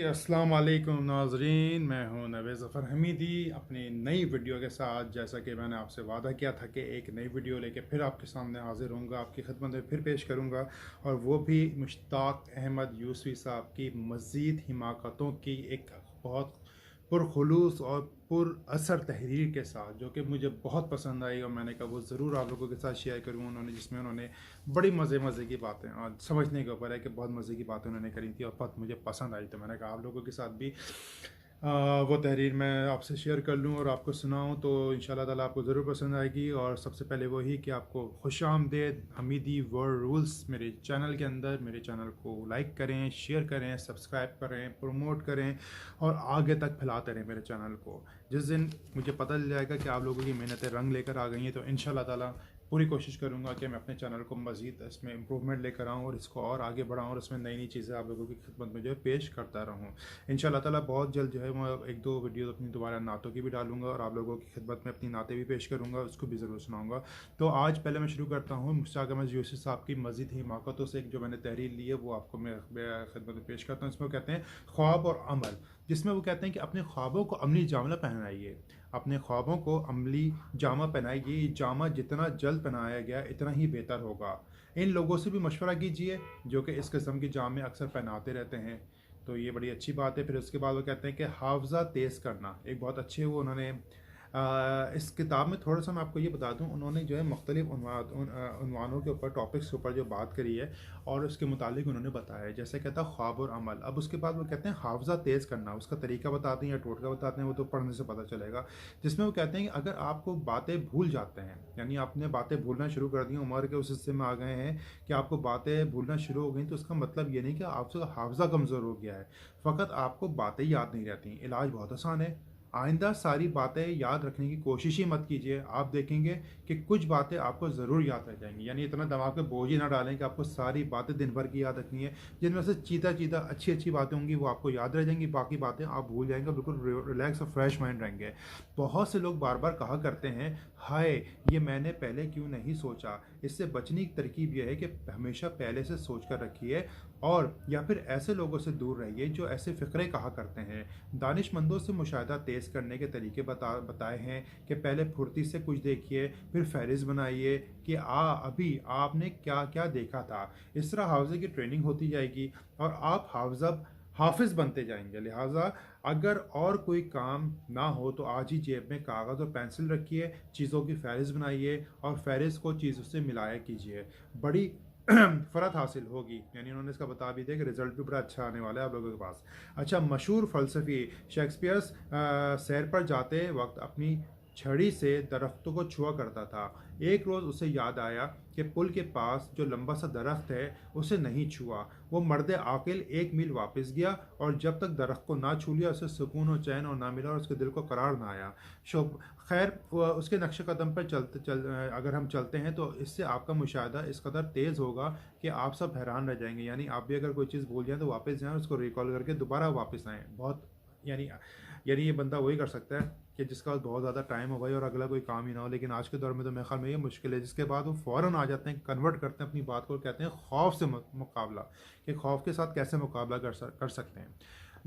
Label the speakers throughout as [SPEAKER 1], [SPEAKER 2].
[SPEAKER 1] अस्सलाम वालेकुम नाज़रीन, मैं हूं नवेज़ ज़फ़र हमीदी अपनी नई वीडियो के साथ। जैसा कि मैंने आपसे वादा किया था कि एक नई वीडियो लेके फिर आपके सामने हाज़िर होऊंगा, आपकी खिदमत में फिर पेश करूंगा, और वो भी मुश्ताक अहमद यूसुफ़ी साहब की मज़ीद हिमाकतों की एक बहुत पुरखुलूस और पुरअसर तहरीर के साथ, जो कि मुझे बहुत पसंद आई, और मैंने कहा वो ज़रूर आप लोगों के साथ शेयर करूँ। उन्होंने जिसमें उन्होंने बड़ी मज़े की बातें, और समझने के ऊपर है कि बहुत मज़े की बातें उन्होंने करी थी और बहुत मुझे पसंद आई, तो मैंने कहा आप लोगों के साथ भी वो तहरीर मैं आपसे शेयर कर लूँ और आपको सुनाऊँ, तो इंशाल्लाह ताला आपको ज़रूर पसंद आएगी। और सबसे पहले वही कि आपको खुशामदीद हमीदी वर्ल्ड रूल्स मेरे चैनल के अंदर। मेरे चैनल को लाइक करें, शेयर करें, सब्सक्राइब करें, प्रमोट करें और आगे तक फैलाते रहें मेरे चैनल को। जिस दिन मुझे पता चल जाएगा कि आप लोगों की मेहनतें रंग लेकर आ गई हैं, तो इंशाल्लाह ताला पूरी कोशिश करूंगा कि मैं अपने चैनल को मज़ीद इसमें इम्प्रूवमेंट लेकर आऊँ और इसको और आगे बढ़ाऊँ, और इसमें नई नई चीज़ें आप लोगों की खिदमत में जो है पेश करता रहूँ। इंशाल्लाह ताला बहुत जल्द जो है मैं एक दो वीडियो अपनी दोबारा नातों की भी डालूंगा और आप लोगों की खिदमत में अपनी नातें भी पेश करूँगा, उसको भी ज़रूर सुनाऊँगा। तो आज पहले मैं शुरू करता हूँ मुश्ताक अहमद यूसुफ़ी साहब की मज़ीद हिमाकतों से। एक जो मैंने तहरीर ली है वो आपको मैं खिदमत में पेश करता हूँ। इसमें वो कहते हैं ख्वाब और अमल, जिसमें वो कहते हैं कि अपने ख्वाबों को अमली जामा पहनाइए। अपने ख्वाबों को अमली जामा पहनाइए। ये जामा जितना जल्द पहनाया गया इतना ही बेहतर होगा। इन लोगों से भी मशवरा कीजिए जो कि इस किस्म के जामे अक्सर पहनाते रहते हैं। तो ये बड़ी अच्छी बात है। फिर उसके बाद वो कहते हैं कि हावज़ा तेज़ करना, एक बहुत अच्छे वो उन्होंने इस किताब में थोड़ा सा मैं आपको ये बता दूं, उन्होंने जो है मुख्तलिफ उन्वानों के ऊपर, टॉपिक्स के ऊपर जो बात करी है और उसके मुतालिक उन्होंने बताया है। जैसे कहता है ख्वाब और अमल। अब उसके बाद वो कहते हैं हावज़ा तेज़ करना, उसका तरीका बताते हैं या टोटका बताते हैं, वो तो पढ़ने से पता चलेगा। जिसमें वो कहते हैं कि अगर आपको बातें भूल जाते हैं, यानी आपने बातें भूलना शुरू कर दी, उम्र के उस हिस्से में आ गए हैं कि आपको बातें भूलना शुरू हो गई, तो उसका मतलब ये नहीं कि आपसे हावज़ा कमज़ोर हो गया है, फ़कत आपको बातें याद नहीं रहती। इलाज बहुत आसान है। आइंदा सारी बातें याद रखने की कोशिश ही मत कीजिए। आप देखेंगे कि कुछ बातें आपको ज़रूर याद रह जाएंगी। यानी इतना दिमाग पे बोझ ही ना डालें कि आपको सारी बातें दिन भर की याद रखनी है। जिनमें से चीता चीता अच्छी अच्छी बातें होंगी वो आपको याद रह जाएंगी, बाकी बातें आप भूल जाएंगे, बिल्कुल रिलैक्स और फ्रेश माइंड रहेंगे। बहुत से लोग बार बार कहा करते हैं, हाय ये मैंने पहले क्यों नहीं सोचा। इससे बचने की तरकीब यह है कि हमेशा पहले से सोच कर रखिए, और या फिर ऐसे लोगों से दूर रहिए जो ऐसे फ़िक्रे कहा करते हैं। दानिशमंदों से मुशाहिदा तेज़ करने के तरीके बताए हैं कि पहले फुर्ती से कुछ देखिए, फिर फहरिस्त बनाइए कि अभी आपने क्या क्या देखा था। इस तरह हावज़े की ट्रेनिंग होती जाएगी और आप हाफिज़ बनते जाएंगे। लिहाजा अगर और कोई काम ना हो तो आज ही जेब में कागज़ और पेंसिल रखिए, चीज़ों की फहरिस्त बनाइए और फहरिस्त को चीज़ों से मिलाया कीजिए। बड़ी फ़रत हासिल होगी। यानी उन्होंने इसका बता भी दिया कि रिजल्ट भी बड़ा अच्छा आने वाला है आप लोगों के पास। अच्छा, मशहूर फ़लसफ़ी शेक्सपियर सैर पर जाते वक्त अपनी छड़ी से दरख्तों को छुआ करता था। एक रोज़ उसे याद आया कि पुल के पास जो लंबा सा दरख्त है उसे नहीं छुआ। वो मर्द आकिल 1 मील वापस गया और जब तक दरख्त को ना छू लिया उसे सुकून और चैन और ना मिला और उसके दिल को करार ना आया। शुभ खैर, उसके नक्शे कदम पर अगर हम चलते हैं तो इससे आपका मुशाहिदा इस कदर तेज़ होगा कि आप सब हैरान रह जाएंगे। यानी आप भी अगर कोई चीज़ भूल जाएं तो वापस जाएं, उसको रिकॉल करके दोबारा वापस आएँ। बहुत यानी यानी ये बंदा वही कर सकता है कि जिसका पास बहुत ज़्यादा टाइम हो भाई और अगला कोई काम ही ना हो। लेकिन आज के दौर में तो मेरे ख्याल में ये मुश्किल है, जिसके बाद वो फ़ौरन आ जाते हैं, कन्वर्ट करते हैं अपनी बात को, कहते हैं खौफ से मुकाबला, कि खौफ के साथ कैसे मुकाबला कर सकते हैं।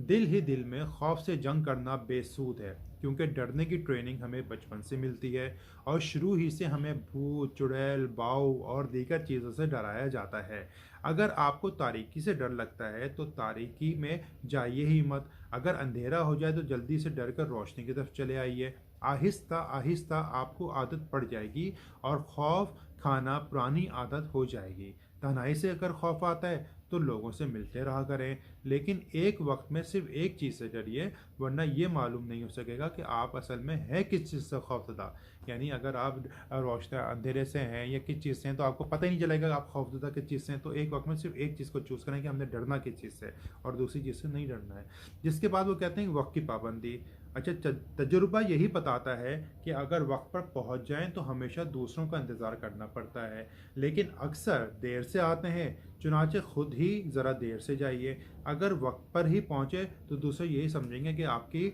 [SPEAKER 1] दिल ही दिल में खौफ से जंग करना बेसूद है, क्योंकि डरने की ट्रेनिंग हमें बचपन से मिलती है और शुरू ही से हमें भूत, चुड़ैल, बाऊ और दीगर चीज़ों से डराया जाता है। अगर आपको तारीकी से डर लगता है तो तारीकी में जाइए ही मत। अगर अंधेरा हो जाए तो जल्दी से डर कर रोशनी की तरफ चले आइए। आहिस्ता आहिस्ता आपको आदत पड़ जाएगी और खौफ खाना पुरानी आदत हो जाएगी। तन्हाई से अगर खौफ आता है तो लोगों से मिलते रहा करें, लेकिन एक वक्त में सिर्फ एक चीज़ से डरिए, वरना ये मालूम नहीं हो सकेगा कि आप असल में है किस चीज़ से खौफजदा। यानी अगर आप रोशनी अंधेरे से हैं या किस चीज़ से हैं तो आपको पता ही नहीं चलेगा कि आप खौफजदा किस चीज़ से हैं। तो एक वक्त में सिर्फ एक चीज़ को चूज़ करें कि हमने डरना किस चीज़ से और दूसरी चीज़ से नहीं डरना है। जिसके बाद वो कहते हैं कि वक्त की पाबंदी। अच्छा, तजुर्बा यही बताता है कि अगर वक्त पर पहुंच जाएं तो हमेशा दूसरों का इंतज़ार करना पड़ता है, लेकिन अक्सर देर से आते हैं। चुनाचे खुद ही ज़रा देर से जाइए। अगर वक्त पर ही पहुंचे तो दूसरे यही समझेंगे कि आपकी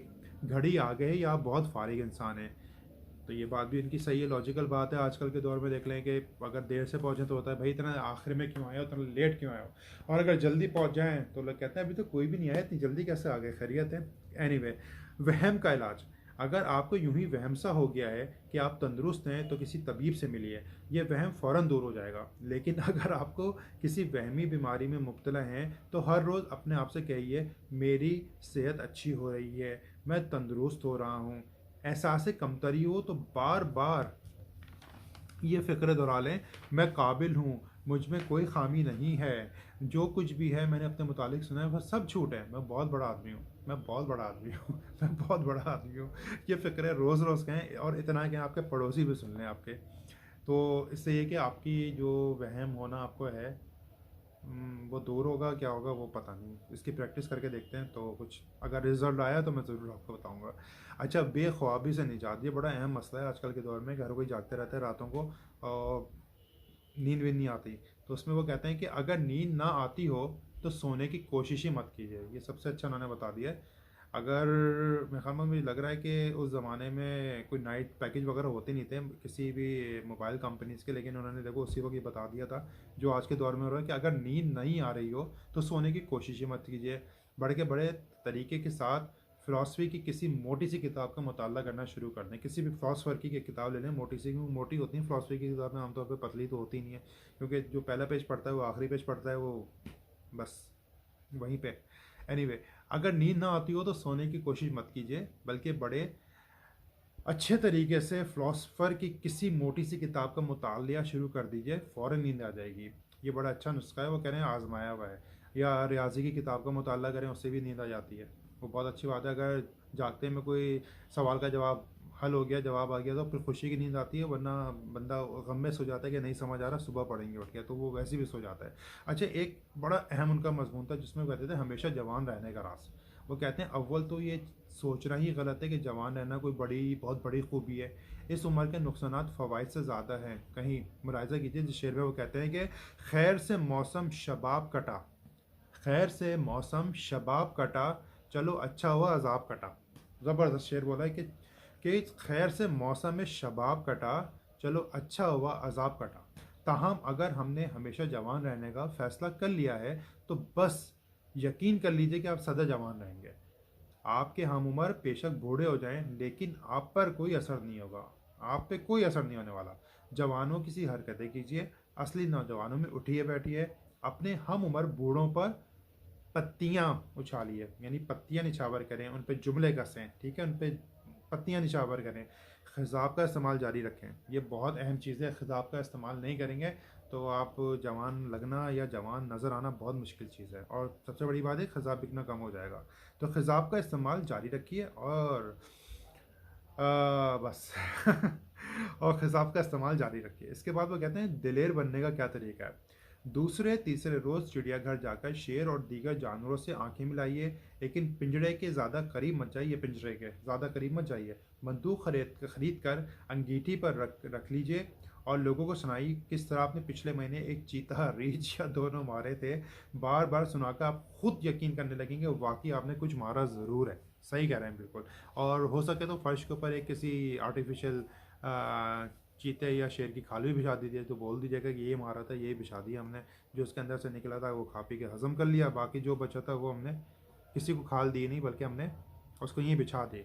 [SPEAKER 1] घड़ी आ गई या आप बहुत फारिग इंसान हैं। तो ये बात भी इनकी सही है, लॉजिकल बात है। आजकल के दौर में देख लें कि अगर देर से पहुँचे तो होता है भाई इतना आखिर में क्यों आए हो, इतना लेट क्यों आए हो, और अगर जल्दी पहुँच जाएँ तो लोग कहते हैं अभी तो कोई भी नहीं आया, इतनी जल्दी कैसे आ गए, खैरियत है। एनीवे, वहम का इलाज। अगर आपको यूं ही वहम सा हो गया है कि आप तंदुरुस्त हैं तो किसी तबीब से मिलिए, ये वहम फ़ौरन दूर हो जाएगा। लेकिन अगर आपको किसी वहमी बीमारी में मुब्तला हैं तो हर रोज़ अपने आप से कहिए मेरी सेहत अच्छी हो रही है, मैं तंदुरुस्त हो रहा हूँ। एहसास कमतरी हो तो बार बार ये फ़िक्र दोहरा लें, मैं काबिल हूँ, मुझ में कोई ख़ामी नहीं है, जो कुछ भी है मैंने अपने मुतालिक सुना है वह सब झूठ है, मैं बहुत बड़ा आदमी हूँ, मैं बहुत बड़ा आदमी हूँ, मैं बहुत बड़ा आदमी हूँ। ये फ़िक्र रोज़ रोज़ कहें, और इतना कि आपके पड़ोसी भी सुन लें आपके। तो इससे ये कि आपकी जो वहम होना आपको है वो दूर होगा, क्या होगा वो पता नहीं। इसकी प्रैक्टिस करके देखते हैं तो कुछ अगर रिज़ल्ट आया तो मैं ज़रूर आपको बताऊंगा। अच्छा, बेख्वाबी से निजात, ये बड़ा अहम मसला है आजकल के दौर में। घर कोई जागते रहते हैं रातों को और नींद वींद नहीं आती, तो उसमें वो कहते हैं कि अगर नींद ना आती हो तो सोने की कोशिश ही मत कीजिए। ये सबसे अच्छा उन्होंने बता दिया है। अगर मेरे ख्याल में मुझे लग रहा है कि उस ज़माने में कोई नाइट पैकेज वगैरह होते नहीं थे किसी भी मोबाइल कंपनीज़ के, लेकिन उन्होंने देखो उसी वक्त ये बता दिया था जो आज के दौर में हो रहा है कि अगर नींद नहीं आ रही हो तो सोने की कोशिश ही मत कीजिए। बड़े के बड़े तरीके के साथ फ़िलासफ़ी की किसी मोटी सी किताब का मुताला करना शुरू कर दें। किसी भी फ़िलासफ़र की किताब ले लें, मोटी सी, क्योंकि मोटी होती हैं फ़िलासफ़ी की किताबें आमतौर पर, पतली तो होती नहीं है, क्योंकि जो पहला पेज पढ़ता है वो आखिरी पेज पढ़ता है, वो बस वहीं पे। एनीवे, अगर नींद ना आती हो तो सोने की कोशिश मत कीजिए, बल्कि बड़े अच्छे तरीके से फ़िलासफ़र की किसी मोटी सी किताब का मुतालिया शुरू कर दीजिए, फ़ौरन नींद आ जाएगी। ये बड़ा अच्छा नुस्खा है, वो कह रहे हैं आजमाया हुआ है। या रियाजी की किताब का मुताला करें, उससे भी नींद आ जाती है, वो बहुत अच्छी बात है। अगर जागते में कोई सवाल का जवाब हल हो गया, जवाब आ गया, तो फिर खुशी की नींद आती है, वरना बंदा गम में सो जाता है कि नहीं समझ आ रहा, सुबह पढ़ेंगे उठ के, तो वो वैसे भी सो जाता है। अच्छा, एक बड़ा अहम उनका मजमून था जिसमें वो कहते थे हमेशा जवान रहने का राज। वो कहते हैं अव्वल तो ये सोचना ही गलत है कि जवान रहना कोई बहुत बड़ी खूबी है। इस उम्र के नुकसानात फ़वाइद से ज़्यादा हैं। कहीं मुलाहिज़ा कीजिए जिस शेर में वो कहते हैं कि खैर से मौसम शबाब कटा, खैर से मौसम शबाब कटा, चलो अच्छा हुआ अजाब कटा। ज़बरदस्त शेर बोला है कि खैर से मौसम शबाब कटा, चलो अच्छा हुआ अजाब कटा। ताहम अगर हमने हमेशा जवान रहने का फ़ैसला कर लिया है तो बस यकीन कर लीजिए कि आप सदा जवान रहेंगे। आपके हम उम्र बेशक बूढ़े हो जाएं, लेकिन आप पर कोई असर नहीं होगा, आप पे कोई असर नहीं होने वाला। जवानों की सी हरकतें कीजिए, असली नौजवानों में उठिए बैठिए, अपने हम उम्र बूढ़ों पर पत्तियाँ उछालिए, यानी पत्तियाँ निछावर करें, उन पे जुमले कसें, ठीक है, उन पे पत्तियाँ निछावर करें। ख़िज़ाब का इस्तेमाल जारी रखें, ये बहुत अहम चीज़ है। ख़िज़ाब का इस्तेमाल नहीं करेंगे तो आप जवान लगना या जवान नज़र आना बहुत मुश्किल चीज़ है, और सबसे बड़ी बात है ख़िज़ाब बिकना कम हो जाएगा। तो ख़िज़ाब का इस्तेमाल जारी रखिए और बस और ख़िज़ाब का इस्तेमाल जारी रखिए। इसके बाद वो कहते हैं दिलेर बनने का क्या तरीका है। दूसरे तीसरे रोज़ चिड़ियाघर जाकर शेर और दीगर जानवरों से आंखें मिलाइए, लेकिन पिंजरे के ज़्यादा करीब मत जाइए, पिंजरे के ज़्यादा करीब मत जाइए। बंदूक खरीद कर अंगीठी पर रख लीजिए और लोगों को सुनाई किस तरह आपने पिछले महीने एक चीता, रीछ या दोनों मारे थे। बार बार सुनाकर आप खुद यकीन करने लगेंगे वाकई आपने कुछ मारा ज़रूर है। सही कह रहे हैं बिल्कुल। और हो सके तो फर्श के ऊपर एक किसी आर्टिफिशियल चीते या शेर की खाल भी बिछा दीजिए, तो बोल दीजिएगा कि ये मारा था, ये बिछा दिया हमने, जो उसके अंदर से निकला था वो खा पी के हज़म कर लिया, बाकी जो बचा था वो हमने किसी को खाल दी नहीं, बल्कि हमने उसको यहीं बिछा दी।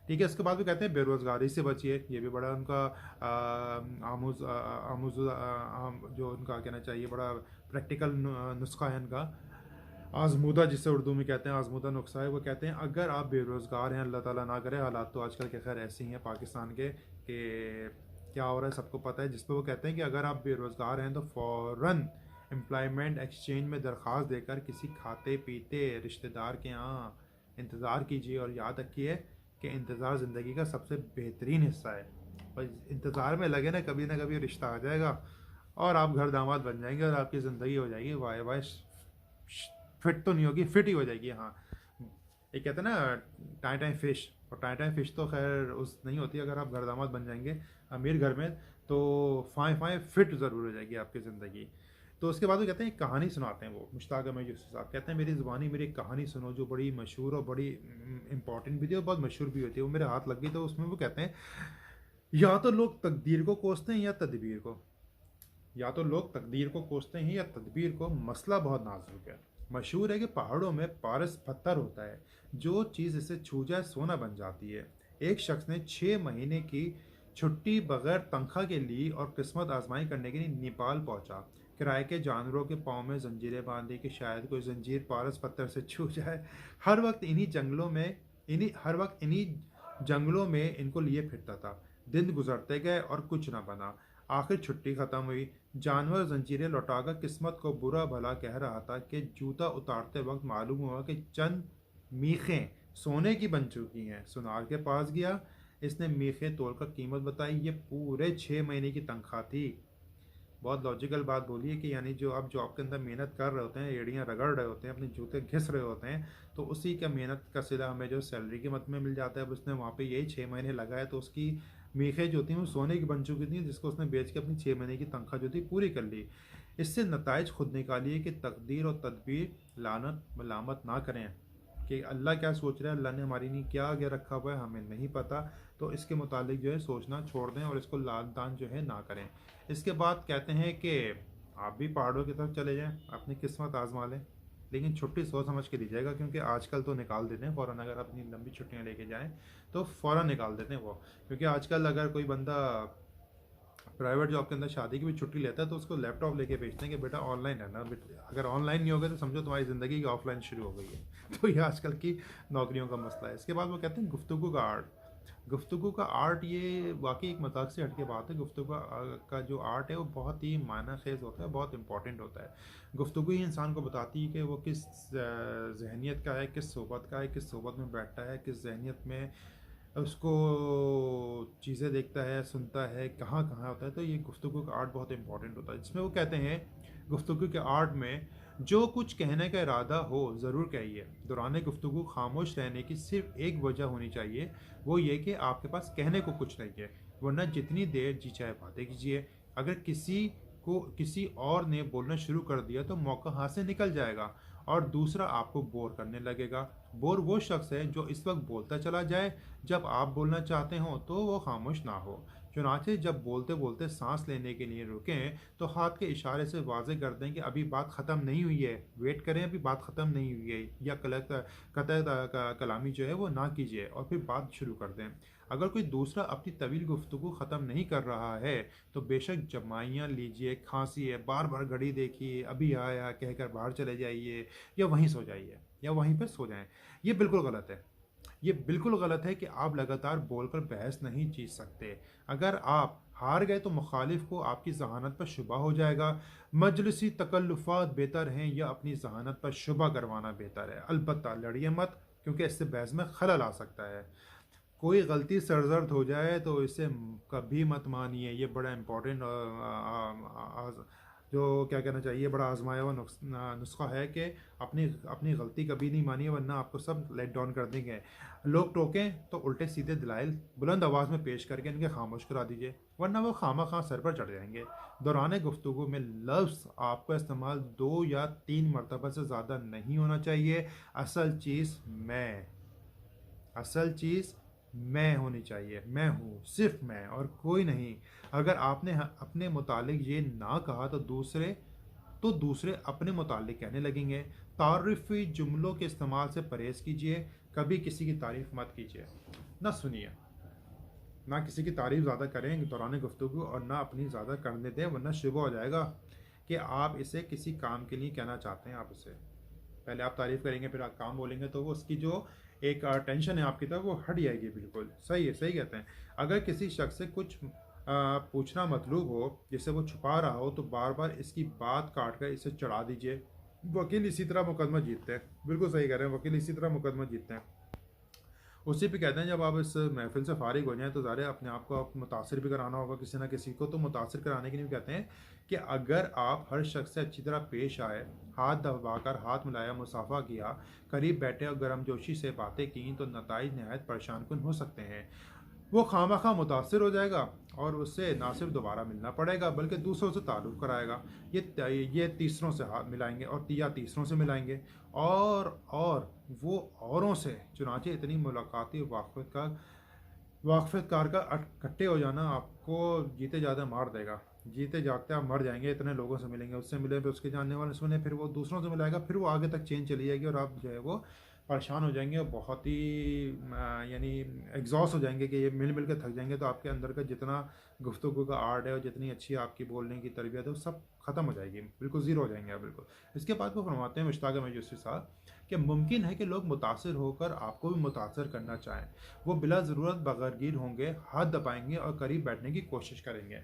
[SPEAKER 1] ठीक है। इसके बाद भी कहते हैं बेरोज़गारी से बचिए, ये भी बड़ा उनका जो उनका कहना चाहिए बड़ा प्रैक्टिकल नुस्खा है इनका, आज़मूदा जिसे उर्दू में कहते हैं, आज़मूदा नुस्खा है। वो कहते हैं अगर आप बेरोज़गार हैं, अल्लाह ताला ना करे, हालात तो आजकल के खैर ऐसे ही हैं पाकिस्तान के कि क्या हो रहा है सबको पता है, जिस पे वो कहते हैं कि अगर आप बेरोज़गार हैं तो फ़ौरन एम्प्लॉयमेंट एक्सचेंज में दरख्वास्त देकर किसी खाते पीते रिश्तेदार के यहाँ इंतज़ार कीजिए, और याद रखिए कि इंतज़ार ज़िंदगी का सबसे बेहतरीन हिस्सा है। और इंतज़ार में लगे ना कभी रिश्ता आ जाएगा और आप घर दामाद बन जाएंगे और आपकी ज़िंदगी हो जाएगी वाह वाह, फिट तो नहीं होगी, फिट ही हो जाएगी। हाँ, ये कहते हैं ना टाइम टाइम फिश, और टाइम टाइम फिश तो खैर उस नहीं होती। अगर आप घर दामाद बन जाएंगे अमीर घर में तो फाए फाए फिट ज़रूर हो जाएगी आपकी ज़िंदगी। तो उसके बाद वो कहते हैं एक कहानी सुनाते हैं, वो मुश्ताक अहमद यूसुफ साहब कहते हैं मेरी ज़ुबानी मेरी एक कहानी सुनो जो बड़ी मशहूर और बड़ी इंपॉर्टेंट भी थी और बहुत मशहूर भी होती है। वो मेरे हाथ लग गई, तो उसमें वो कहते हैं या तो लोग तकदीर को कोसते हैं या तदबीर को, या तो लोग तकदीर को कोसते हैं या तदबीर को। मसला बहुत नाजुक है। मशहूर है कि पहाड़ों में पारस पत्थर होता है, जो चीज़ इसे छू जाए सोना बन जाती है। एक शख्स ने 6 महीने की छुट्टी बगैर तनख्वाह के ली और किस्मत आजमाई करने के लिए नेपाल पहुंचा। किराए के जानवरों के पाँव में जंजीरें बांधी कि शायद कोई जंजीर पारस पत्थर से छू जाए। हर वक्त इन्हीं जंगलों में इनको लिए फिरता था। दिन गुजरते गए और कुछ न बना। आखिर छुट्टी खत्म हुई। जानवर जंजीरें लौटाकर किस्मत को बुरा भला कह रहा था कि जूता उतारते वक्त मालूम हुआ कि चंद मीखें सोने की बन चुकी हैं। सुनार के पास गया, इसने मीखें तोड़कर कीमत बताई। ये पूरे 6 महीने की तनख्वाह थी। बहुत लॉजिकल बात बोली है कि यानी जो आप जॉब के अंदर मेहनत कर रहे होते हैं, एड़ियाँ रगड़ रहे होते हैं, अपने जूते घिस रहे होते हैं, तो उसी का मेहनत का सिला हमें जो सैलरी के मत में मिल जाता है। अब उसने वहाँ पे यही 6 महीने लगाए तो उसकी मीखें जो थी वो सोने की बन चुकी थी, जिसको उसने बेच के अपनी 6 महीने की तनख्वाह जो थी पूरी कर ली। इससे नताइज खुद निकालिए कि तकदीर और तदबीर लानत मलामत ना करें कि अल्लाह क्या सोच रहा है, अल्लाह ने हमारे लिए क्या आगे रखा हुआ है हमें नहीं पता। तो इसके मुतालिक जो है सोचना छोड़ दें और इसको लान तान जो है ना करें। इसके बाद कहते हैं कि आप भी पहाड़ों की तरफ चले जाएं, अपनी किस्मत आजमा लें, लेकिन छुट्टी सोच समझ के लीजिएगा, क्योंकि आजकल तो निकाल देते हैं फ़ौरन। अगर अपनी लंबी छुट्टियां लेके जाएं तो फ़ौरन निकाल देते हैं वो। क्योंकि आजकल अगर कोई बंदा प्राइवेट जॉब के अंदर शादी की भी छुट्टी लेता है तो उसको लैपटॉप लेके भेजते हैं कि बेटा ऑनलाइन है ना। अगर ऑनलाइन नहीं होगा तो समझो तुम्हारी ज़िंदगी की ऑफलाइन शुरू हो गई है। तो ये आजकल की नौकरियों का मसला है। इसके बाद वो कहते हैं गुफ्तगू का आर्ट। गुफ्तगू का आर्ट ये वाकई एक मजाक से हटके बात है। गुफ्तगू का जो आर्ट है वो बहुत ही मायना खेज होता है, बहुत इंपॉर्टेंट होता है। गुफ्तगू ही इंसान को बताती है कि वो किस जहनीत का है, किस सोबत का है, किस सोबत में बैठता है, किस जहनीत में उसको चीज़ें देखता है, सुनता है, कहाँ कहाँ होता है। तो ये गुफ्तगू का आर्ट बहुत इंपॉर्टेंट होता है, जिसमें वो कहते हैं गुफ्तगू के आर्ट में जो कुछ कहने का इरादा हो ज़रूर कहिए। दौरान गुफ्तगू खामोश रहने की सिर्फ एक वजह होनी चाहिए, वो ये कि आपके पास कहने को कुछ नहीं है, वरना जितनी देर जी चाहे बातें कीजिए। अगर किसी और ने बोलना शुरू कर दिया तो मौका हाथ से निकल जाएगा और दूसरा आपको बोर करने लगेगा। बोर वो शख्स है जो इस वक्त बोलता चला जाए जब आप बोलना चाहते हो तो वो खामोश ना हो। चुनाचे जब बोलते बोलते सांस लेने के लिए रुकें तो हाथ के इशारे से वाजे कर दें कि अभी बात ख़त्म नहीं हुई है, वेट करें, अभी बात ख़त्म नहीं हुई है। या कतई कलामी जो है वो ना कीजिए और फिर बात शुरू कर दें। अगर कोई दूसरा अपनी तवील गुफ्तगू ख़त्म नहीं कर रहा है तो बेशक जमाइयाँ लीजिए, खांसिए, बार बार घड़ी देखिए, अभी आया कहकर बाहर चले जाइए या वहीं सो जाइए या वहीं पर सो जाएं। ये बिल्कुल गलत है। ये बिल्कुल गलत है कि आप लगातार बोलकर बहस नहीं जीत सकते। अगर आप हार गए तो मुखालिफ को आपकी जहानत पर शुबा हो जाएगा। मजलिसी तकल्लुफ़ात बेहतर हैं या अपनी जहानत पर शुबा करवाना बेहतर है। अलबत्ता लड़िए मत, क्योंकि इससे बहस में खलल आ सकता है। कोई गलती सरजर्द हो जाए तो इसे कभी मत मानिए। ये बड़ा इम्पोर्टेंट जो क्या कहना चाहिए, बड़ा आजमाया हुआ नुस्खा है कि अपनी अपनी गलती कभी नहीं मानिए, वरना आपको सब लेट डाउन कर देंगे। लोग टोकें तो उल्टे सीधे दलाइल बुलंद आवाज़ में पेश करके इनके खामोश करा दीजिए, वरना वो खामा खां सर पर चढ़ जाएंगे। दौरान गुफ्तगू में लफ्ज़ आपका इस्तेमाल 2 या 3 मरतबा से ज़्यादा नहीं होना चाहिए। असल चीज़ मैं होनी चाहिए। मैं हूँ, सिर्फ मैं और कोई नहीं। अगर आपने अपने मुतालिक ये ना कहा तो दूसरे अपने मुतालिक कहने लगेंगे। तारीफ़ी जुमलों के इस्तेमाल से परहेज़ कीजिए। कभी किसी की तारीफ़ मत कीजिए, ना सुनिए, ना किसी की तारीफ़ ज़्यादा करें दौरान गुफ्तगू और ना अपनी ज़्यादा करने दें, वरना शुरू हो जाएगा कि आप इसे किसी काम के लिए कहना चाहते हैं। आप इसे पहले आप तारीफ़ करेंगे फिर आप काम बोलेंगे तो वो उसकी जो एक टेंशन है आपकी तरफ वो हट जाएगी। बिल्कुल सही है, सही कहते हैं। अगर किसी शख्स से कुछ पूछना मतलूब हो जिसे वो छुपा रहा हो तो बार बार इसकी बात काट कर इसे चढ़ा दीजिए। वकील इसी तरह मुकदमा जीतते हैं। बिल्कुल सही कह रहे हैं, वकील इसी तरह मुकदमा जीतते हैं। उसी पे कहते हैं जब आप इस महफिल से फारिग हो जाएं तो ज़ाहिर है अपने आप को आप मुतासिर भी कराना होगा किसी ना किसी को। तो मुतासिर कराने के लिए कहते हैं कि अगर आप हर शख्स से अच्छी तरह पेश आए, हाथ दबाकर हाथ मिलाया, मुसाफा किया, करीब बैठे और गर्मजोशी से बातें की तो नताइज नहायत परेशान कुन हो सकते हैं। वो खामखा मुतासिर हो जाएगा और उससे ना सिर्फ दोबारा मिलना पड़ेगा बल्कि दूसरों से ताल्लुक़ कराएगा। ये तीसरों से हाथ मिलाएंगे और या तीसरों से मिलाएंगे और वो औरों से। चुनाचे इतनी मुलाकाती वाक़फ़त का वाक़फ़ियत कार का इकट्ठे हो जाना आपको जीते जागते मार देगा। जीते जागते आप मर जाएँगे, इतने लोगों से मिलेंगे, उससे मिले फिर उसके जानने वाले से मिले, फिर वो दूसरों से मिलाएगा, फिर वो आगे तक चेन चली जाएगी और आप जो है वो परेशान हो जाएँगे और बहुत ही यानी एग्ज़ॉस्ट हो जाएँगे कि ये मिल-मिल के थक जाएँगे। तो आपके अंदर का जितना गुफ्तगू का आर्ट है और जितनी अच्छी आपकी बोलने की तरबियत है, वो सब ख़त्म हो जाएगी, बिल्कुल ज़ीरो हो जाएँगे आप बिल्कुल। इसके बाद वो फरमाते हैं मुश्ताक अहमद यूसुफ़ी साहब कि मुमकिन है कि लोग मुतासिर होकर आपको भी मुतासिर करना चाहें। वो बिला ज़रूरत बगैरगीर होंगे, हाथ दबाएँगे और करीब बैठने की कोशिश करेंगे।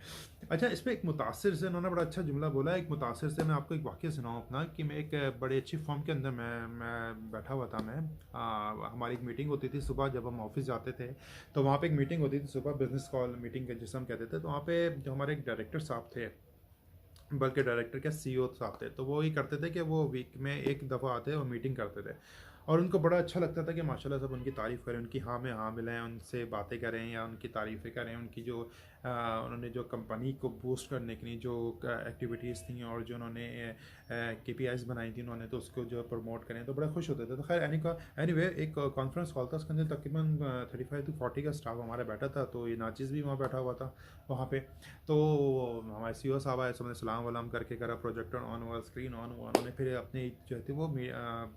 [SPEAKER 1] अच्छा, इस पे एक मुतासिर से उन्होंने बड़ा अच्छा जुमला बोला है। एक मुतासिर से मैं आपको एक वाक़या सुनाऊँ अपना कि मैं एक बड़ी अच्छी फ़र्म के अंदर मैं बैठा हुआ था मैं। हमारी एक मीटिंग होती थी सुबह जब हम ऑफ़िस जाते थे, तो वहाँ पे एक मीटिंग होती थी सुबह, बिज़नेस कॉल मीटिंग के जिसे हम कहते थे। तो वहाँ पे जो हमारे एक डायरेक्टर साहब थे, बल्कि डायरेक्टर क्या सीईओ साहब थे, तो वो ही करते थे कि वो वीक में एक दफ़ा आते और मीटिंग करते थे। और उनको बड़ा अच्छा लगता था कि माशाल्लाह सब उनकी तारीफ़ करें, उनकी हाँ में हाँ मिलाएं, उनसे बातें करें या उनकी तारीफ़ें करें, उनकी जो उन्होंने जो कंपनी को बूस्ट करने के लिए जो एक्टिविटीज़ थी और जो उन्होंने केपीआईज बनाई थी उन्होंने, तो उसको जो प्रमोट करें तो बड़ा खुश होते थे। तो खैर एनीवे एक कॉन्फ्रेंस कॉल था, उसके अंदर तकरीबन 35 to 40 का स्टाफ हमारा बैठा था। तो ये नाचिज़ भी वहाँ बैठा हुआ था वहाँ पे। तो हमारे सीईओ साहब आए, सबने सलाम वलाम करके करा, प्रोजेक्टर ऑन हुआ, स्क्रीन ऑन हुआ, उन्होंने फिर अपने जो थी वो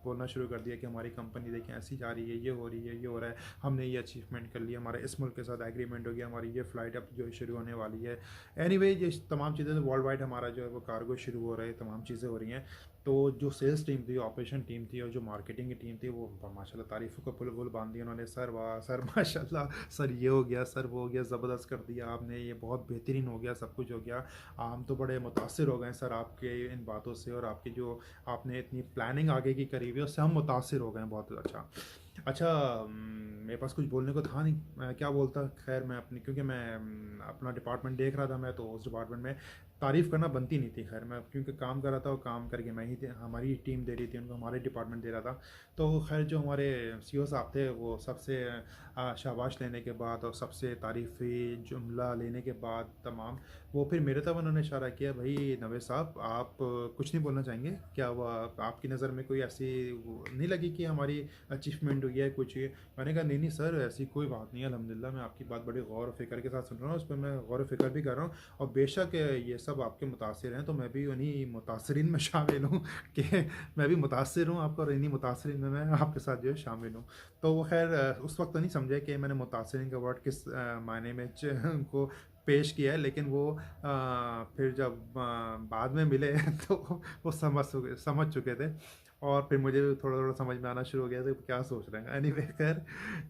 [SPEAKER 1] बोलना शुरू कर दिया कि हमारी कंपनी देखिए ऐसी जा रही है, ये हो रही है, ये हो रहा है, हमने ये अचीवमेंट कर लिया, हमारे इस मुल्क के साथ एग्रीमेंट हो गया, हमारी ये फ़्लाइट अब जो शुरू होने वाली है। एनीवे ये तमाम चीज़ें वर्ल्ड वाइड हमारा जो है वो कार्गो शुरू हो रहा है, तमाम चीज़ें हो रही हैं। तो जो सेल्स टीम थी, ऑपरेशन टीम थी और जो मार्केटिंग की टीम थी, वो माशाल्लाह तारीफ़ों का पुल पुल बांध दिया उन्होंने। सर वाह सर, माशाल्लाह सर, ये हो गया सर, वो हो गया, ज़बरदस्त कर दिया आपने, ये बहुत बेहतरीन हो गया, सब कुछ हो गया। हम तो बड़े मुतासिर हो गए सर आपके इन बातों से, और आपकी जो आपने इतनी प्लानिंग आगे की करी हुई है उससे हम मुतासिर हो गए हैं, बहुत अच्छा। अच्छा, मेरे पास कुछ बोलने को था नहीं, मैं क्या बोलता। खैर मैं अपनी, क्योंकि मैं अपना डिपार्टमेंट देख रहा था मैं, तो उस डिपार्टमेंट में तारीफ़ करना बनती नहीं थी। खैर मैं क्योंकि काम कर रहा था, और काम करके मैं ही हमारी टीम दे रही थी उनको, हमारे डिपार्टमेंट दे रहा था। तो खैर जो हमारे सीईओ साहब थे वो सबसे शाबाश लेने के बाद और सबसे तारीफ़ी जुमला लेने के बाद तमाम, वो फिर मेरे तरफ उन्होंने इशारा किया, भाई नवेद साहब आप कुछ नहीं बोलना चाहेंगे क्या? वो आपकी नज़र में कोई ऐसी नहीं लगी कि हमारी अचीवमेंट हुई है कुछ? मैंने कहा नहीं नहीं सर, ऐसी कोई बात नहीं है, अल्हम्दुलिल्लाह मैं आपकी बात बड़ी गौर व फिक्र के साथ सुन रहा हूँ, उस पर मैं गौर व फिक्र भी कर रहा हूँ, और बेशक ये सब आपके मुतासिर हैं, तो मैं भी उन्हीं मुतासरीन में शामिल हूँ कि मैं भी मुतासिर हूँ आपका, और इन्हीं मुतासरीन में मैं आपके साथ जो है शामिल हूँ। तो वो खैर उस वक्त तो नहीं समझे कि मैंने मुतासरीन का वर्ड किस मायने में उनको पेश किया है, लेकिन वो फिर जब बाद में मिले तो वो समझ चुके थे, और फिर मुझे थोड़ा थोड़ा समझ में आना शुरू हो गया था कि क्या सोच रहे हैं। एनीवे खैर,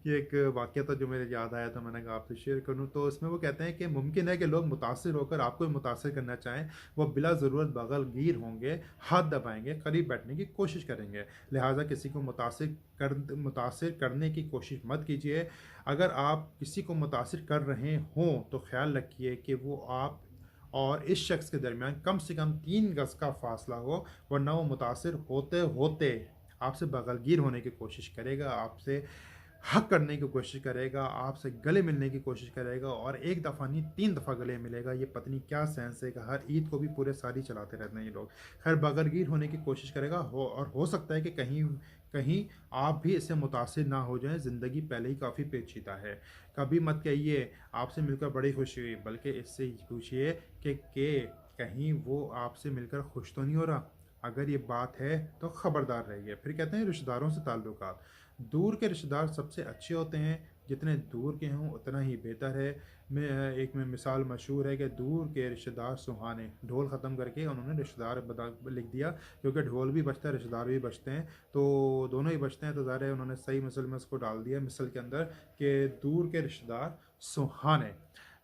[SPEAKER 1] ये एक वाक़या था जो मेरे याद आया, तो मैंने कहा आपसे शेयर करूँ। तो इसमें वो कहते हैं कि मुमकिन है कि लोग मुतासिर होकर आपको भी मुतासिर करना चाहें, वो बिला ज़रूरत बगलगीर होंगे, हाथ दबाएंगे, करीब बैठने की कोशिश करेंगे। लिहाजा किसी को मुतासिर करने की कोशिश मत कीजिए। अगर आप किसी को मुतासिर कर रहे हों तो ख़्याल रखिए कि वो आप और इस शख्स के दरमियान कम से कम 3 गज़ का फ़ासला हो, वरना वो मुतासिर होते होते आपसे बगलगीर होने की कोशिश करेगा, आपसे हक करने की कोशिश करेगा, आपसे गले मिलने की कोशिश करेगा, और एक दफ़ा नहीं 3 दफ़ा गले मिलेगा। ये पता नहीं क्या सेंस है कि हर ईद को भी पूरे साल ही चलाते रहते हैं ये लोग। खैर बगलगीर होने की कोशिश करेगा, और हो सकता है कि कहीं कहीं आप भी इससे मुतासिर ना हो जाएं। ज़िंदगी पहले ही काफ़ी पेचीदा है। कभी मत कहिए आपसे मिलकर बड़ी खुशी हुई, बल्कि इससे ही पूछिए कि कहीं वो आपसे मिलकर खुश तो नहीं हो रहा। अगर ये बात है तो ख़बरदार रहिए। फिर कहते हैं रिश्तेदारों से ताल्लुकात, दूर के रिश्तेदार सबसे अच्छे होते हैं, जितने दूर के हों उतना ही बेहतर है। मैं एक में मिसाल मशहूर है कि दूर के रिश्तेदार सुहाने, ढोल ख़त्म करके उन्होंने रिश्तेदार बता लिख दिया, क्योंकि ढोल भी बजता है, रिश्तेदार भी बजते हैं, तो दोनों ही बजते हैं। तो ज़ाहिर है उन्होंने सही मिसल में उसको डाल दिया मिसल के अंदर कि दूर के रिश्तेदार सुहाने।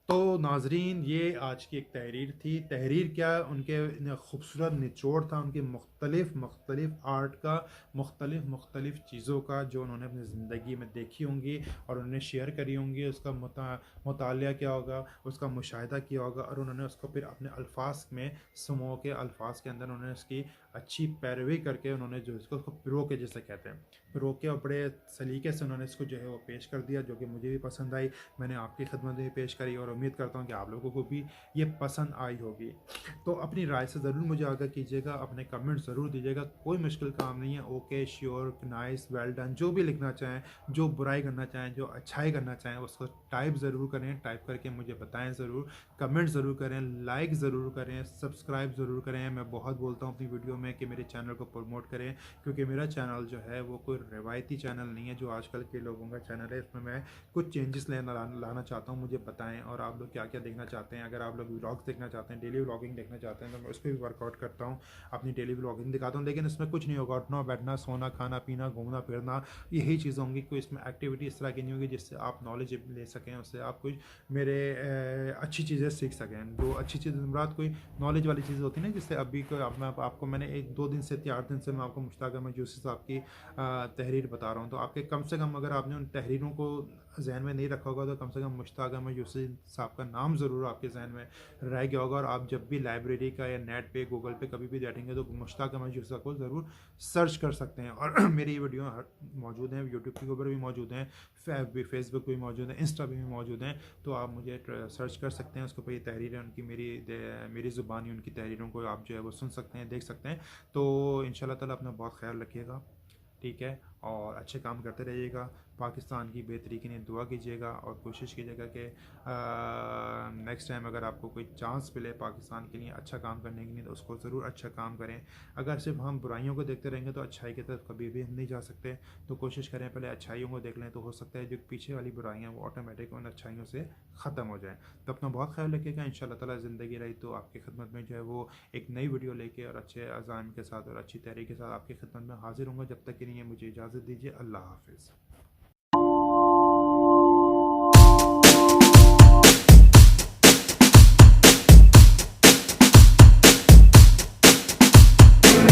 [SPEAKER 1] तो नाजरीन, ये आज की एक तहरीर थी। तहरीर क्या, उनके खूबसूरत निचोड़ था, उनकी मुख्तलिफ़ आर्ट का, मुख्तलिफ़ चीज़ों का जो उन्होंने अपनी ज़िंदगी में देखी होंगी और उन्होंने शेयर करी होंगी। उसका मुतालिया क्या होगा, उसका मुशाहिदा किया होगा, और उन्होंने उसको फिर अपने अल्फाज में, समूह के अल्फाज के अंदर उन्होंने उसकी अच्छी पैरवी करके उन्होंने जो इसको पिरो के जैसे कहते हैं, पिरो के और बड़े सलीके से उन्होंने इसको जो है वो पेश कर दिया, जो कि मुझे भी पसंद आई। मैंने आपकी खिदमत में पेश करी और उम्मीद करता हूँ कि आप लोगों को भी ये पसंद आई होगी। तो अपनी राय से ज़रूर मुझे आगाह कीजिएगा, अपने कमेंट ज़रूर दीजिएगा, कोई मुश्किल काम नहीं है। Okay, sure, nice, well done, जो भी लिखना चाहें, जो बुराई करना चाहें, जो अच्छाई करना चाहें, उसको टाइप ज़रूर करें, टाइप करके मुझे बताएं ज़रूर, कमेंट ज़रूर करें, लाइक ज़रूर करें, सब्सक्राइब ज़रूर करें। मैं बहुत बोलता हूँ अपनी वीडियो में कि मेरे चैनल को प्रमोट करें, क्योंकि मेरा चैनल जो है वो कोई रिवायती चैनल नहीं है जो आजकल के लोगों का चैनल है। इसमें मैं कुछ चेंजेस लाना चाहता हूँ, मुझे बताएं। और आप लोग क्या क्या देखना चाहते हैं, अगर आप लोग व्लॉग्स देखना चाहते हैं, डेली व्लॉगिंग देखना चाहते हैं, तो मैं उस पर भी वर्कआउट करता हूँ, अपनी डेली व्लॉगिंग दिखाता हूँ। लेकिन इसमें कुछ नहीं होगा, उठना बैठना, सोना, खाना पीना, घूमना फिरना, यही चीज़ें होंगी। कोई इसमें एक्टिविटी इस तरह की नहीं होगी जिससे आप नॉलेज ले सकें, उससे आप कुछ मेरे अच्छी चीज़ें सीख सकें। जो अच्छी चीज़ मुराद कोई नॉलेज वाली चीज़ होती है ना, जिससे अभी को आपको मैंने 1-2 दिन से 4 दिन से मैं आपको मुश्ताक अहमद यूसुफ साहब की तहरीर बता रहा हूँ। तो आपके कम से कम अगर आपने उन तहरीरों को जहन में नहीं रखा होगा तो कम से कम मुश्ताक अहमद यूसुफ साहब का नाम ज़रूर आपके जहन में रह गया होगा। और आप जब भी लाइब्रेरी का या नेट पे, गूगल पे कभी भी बैठेंगे तो मुश्ताक अहमद यूसुफ को ज़रूर सर्च कर सकते हैं। और मेरी वीडियो मौजूद हैं, यूट्यूब के ऊपर भी मौजूद हैं, फेसबुक पे भी मौजूद हैं, इंस्टा पे भी मौजूद हैं। तो आप मुझे सर्च कर सकते हैं, उसके ऊपर ये तहरीरें उनकी, मेरी ज़ुबानी उनकी तहरीरों को आप जो है वो सुन सकते हैं, देख सकते हैं। तो इंशाल्लाह ताला अपना बहुत ख्याल रखिएगा, ठीक है, और अच्छे काम करते रहिएगा। पाकिस्तान की बेहतरी के लिए दुआ कीजिएगा और कोशिश कीजिएगा कि नेक्स्ट टाइम अगर आपको कोई चांस मिले पाकिस्तान के लिए अच्छा काम करने के लिए, तो उसको ज़रूर अच्छा काम करें। अगर सिर्फ हम बुराइयों को देखते रहेंगे तो अच्छाई की तरफ कभी भी हम नहीं जा सकते। तो कोशिश करें पहले अच्छाइयों को देख लें, तो हो सकता है जो पीछे वाली बुराइयाँ वो ऑटोमेटिक उन अच्छाइयों से ख़त्म हो जाएँ। तो अपना बहुत ख्याल रखिएगा। इंशाल्लाह ताला ज़िंदगी रही तो आपकी खिदमत में जो है वो एक नई वीडियो लेके और अच्छे अज़ाइम के साथ और अच्छी तहरीक के साथ आपकी खिदमत में हाजिर होंगे। जब तक के लिए मुझे इजाज़त दीजिए। अल्लाह हाफ़िज़।